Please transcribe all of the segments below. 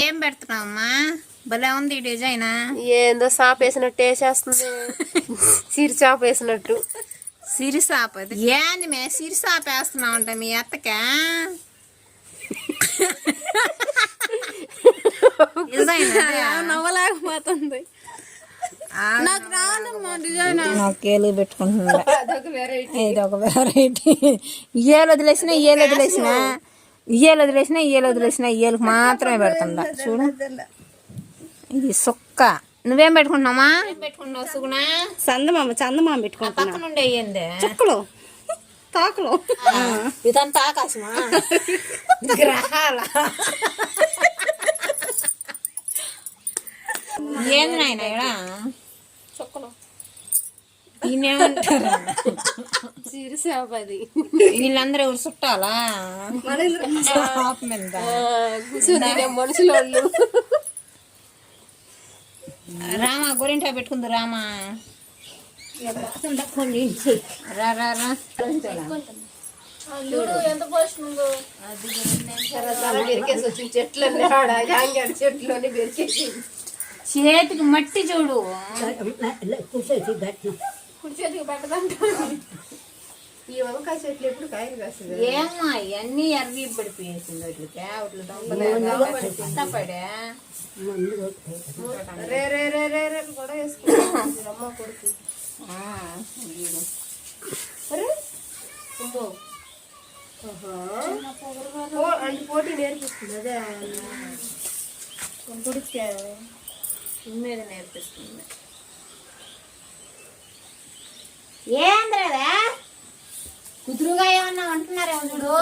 ఏం పెడుతున్నావమ్మా? భలే ఉంది ఈ డిజైన్. ఏందో చాప వేసినట్టు వేసేస్తుంది. సిరి చాప వేసినట్టు. సిరి చాప ఏంది మే? సిరి చాప వేస్తున్నావు అంట మీ అత్తకా? నవ్వలేకపోతుంది. నాకు రాదమ్మా డిజైన్. నాకు ఏలు పెట్టుకుంటున్నా. ఇదొక వెరైటీ. ఇయ్యేలు వదిలేసినా ఇయ్యేలకు మాత్రమే పెడుతుందా చూడు. ఇది సుక్క. నువ్వేం పెట్టుకుంటున్నామా? పెట్టుకుంటున్నావు సుగుణ? చందమామ పెట్టుకుంటా. పక్కన ఉండే ఏంది? చుక్కలు తాకులు. ఇదంతా ఆకాశమా? గ్రహాల ఏంది నాయన ఇక్కడ చుక్కలు. ఈయనేమంటారు? సిరిసాపది. వీళ్ళందరూ ఎవరు చుట్టాలా? మనుషులు. రామా గోరింటా పెట్టుకుంది. రామా రా రా రా. ఎంత పోషణందో చెట్లన్నీ చెట్లని బెరికేసి చేతికి మట్టి చూడు. చేతికి పెట్టదంట. ఈ వంకాయ చెట్లు ఎప్పుడు కాయలు కాస్తుంది. ఏమో ఇవన్నీ ఎర్రీ పడిపోయేసింది. వాటికి పడే రే రే రే రే రే కూడా వేసుకుంటాం. అమ్మ కొడుకు అంటే పోటీ నేర్పిస్తుంది. అదే కొడుకు మీద నేర్పిస్తుంది. ఏంద్రదా కుదురుగా ఏమన్నా అంటున్నారేమో చూడు.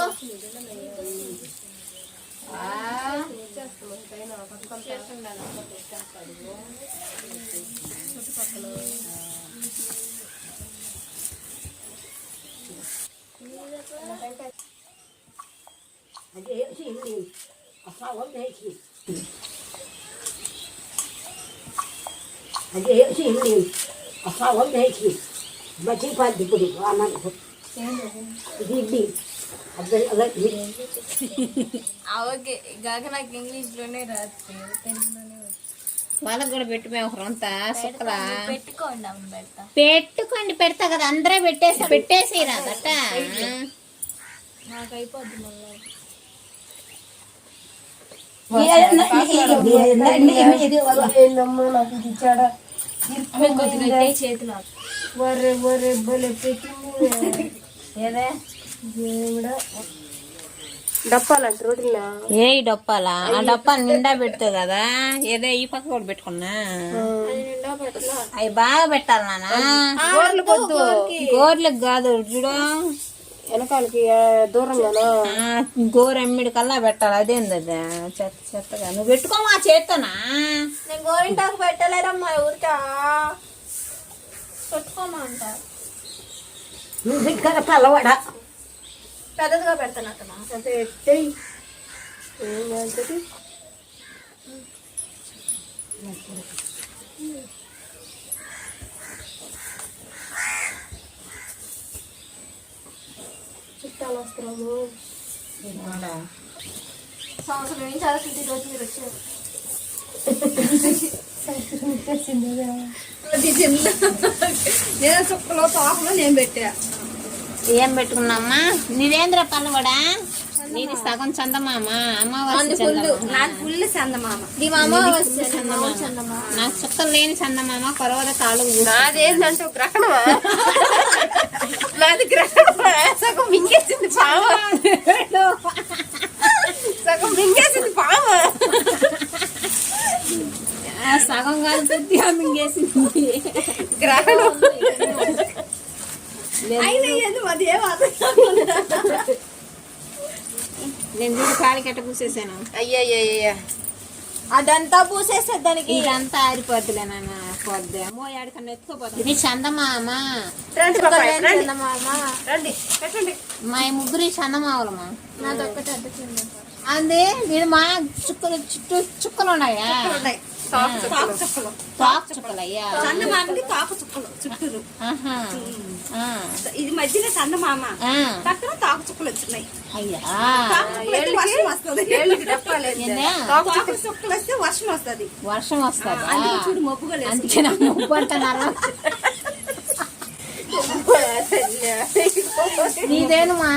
నాకు ఇంగ్లీష్ లోనే రాదు, తెలుగులోనే. వాళ్ళకి కూడా పెట్టిపోయి ఒకరంతా సుక్కలా పెట్టుకోండి. పెడతా కదా. అందరూ పెట్టేసి రాదట. నాకు అయిపోద్ది మళ్ళీ చేతులు వరే వరే బలే పెట్టింది. ఏదే డప్పాలంట రోడ్డులా. ఏ డప్పాలా? ఆ డప్పాలు నిండా పెడుతూ కదా. ఏదో ఈ పక్క కూడా పెట్టుకున్నా. అవి బాగా పెట్టాలి నాన్న. గోర్లకు కాదు చూడు, వెనకాలకి దూరంగానా. గోరెమ్మిడి కల్లా పెట్టాలి. అదేంది అది చెత్త చెత్తగా. నువ్వు పెట్టుకోమా చేత్తోనా? నేను గోరింటాకు పెట్టలేరమ్మా. ఊరికా పెట్టుకోమా అంట. పల్లవాడ పెద్దదిగా పెడతాను అక్కడ. చుట్టాలు వస్తున్నాము. సంవత్సరం నుంచి అసలు రోజు మీరు వచ్చారు. నేను చుక్కలో తోకలో నేను పెట్టా. ఏం పెట్టుకున్నామ్మా? నీవేంద్ర పల్లవాడా? నీది సగం చందమామ. అమావాస్య నాకు ఫుల్ చందమామ. నాకు చుక్కలు లేని చందమామ. కొరవద కాలు. నాదేంటంటే గ్రహణమా? నాది గ్రహణమా? సగం మింగేసింది పామ. సగం మింగేసింది పామ. సగం కాదు కొద్దిగా మింగేసింది. గ్రహణం నేను చూడు కాలి కట్ట పూసేసాను. అయ్యయ్యా అదంతా పూసేస్తే దానికి ఇదంతా ఆరిపోద్దులే నాన్న. పోద్ది అమ్మో ఏడికన్నా ఎత్తుకోపోతుంది. ఇది చందమామ. రండి పెట్టండి. మా ముగ్గురి చందమావులమ్మా. నాదొక్కటి అడ్డ అంది దీని మా చుక్కలు చుట్టూ చుక్కలు ఉన్నాయా తాకు చుక్కలు తాకు చుక్కలయ్యా చందమామకి తాకు చుక్కలు చుట్టూరు. ఆహా. ఆ. ఇది మధ్యలో చందమామ ఆ. పక్కన తాకు చుక్కలు వచ్చినాయి. అయ్యా తాకు చుక్కలు అయితే వర్షం వస్తుంది. ఏందా? తాకు చుక్కలు వస్తే వర్షం వస్తుంది. వర్షం వస్తుంది అందుకే చూడు మబ్బుగా లేదు. అందుకే నా ముప్పు అంటున్నారు నీదేనుమా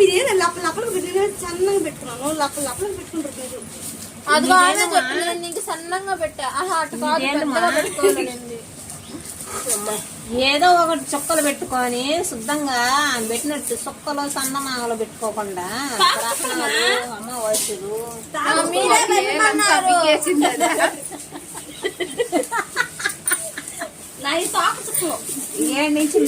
ఇదేదో లప్పలకు పెట్టిన సన్నగా పెట్టుకున్నాను. లప్పలకు పెట్టుకుంటారు మీరు. అదిగో ఆయన చెప్పింది నీకు సన్నంగా పెట్టా. ఆహా అటు కాదు పెద్దగా పెట్టుకోవాలండి. ఏదో ఒకటి చుక్కలు పెట్టుకొని శుద్ధంగా పెట్టినట్టు చుక్కలు సన్నమాగలు పెట్టుకోకుండా రత్నాలు అమ్మవసులు మీరే పెట్టమన్నారు. నా ఈ తాకు చుక్కలు ఏడు నుంచి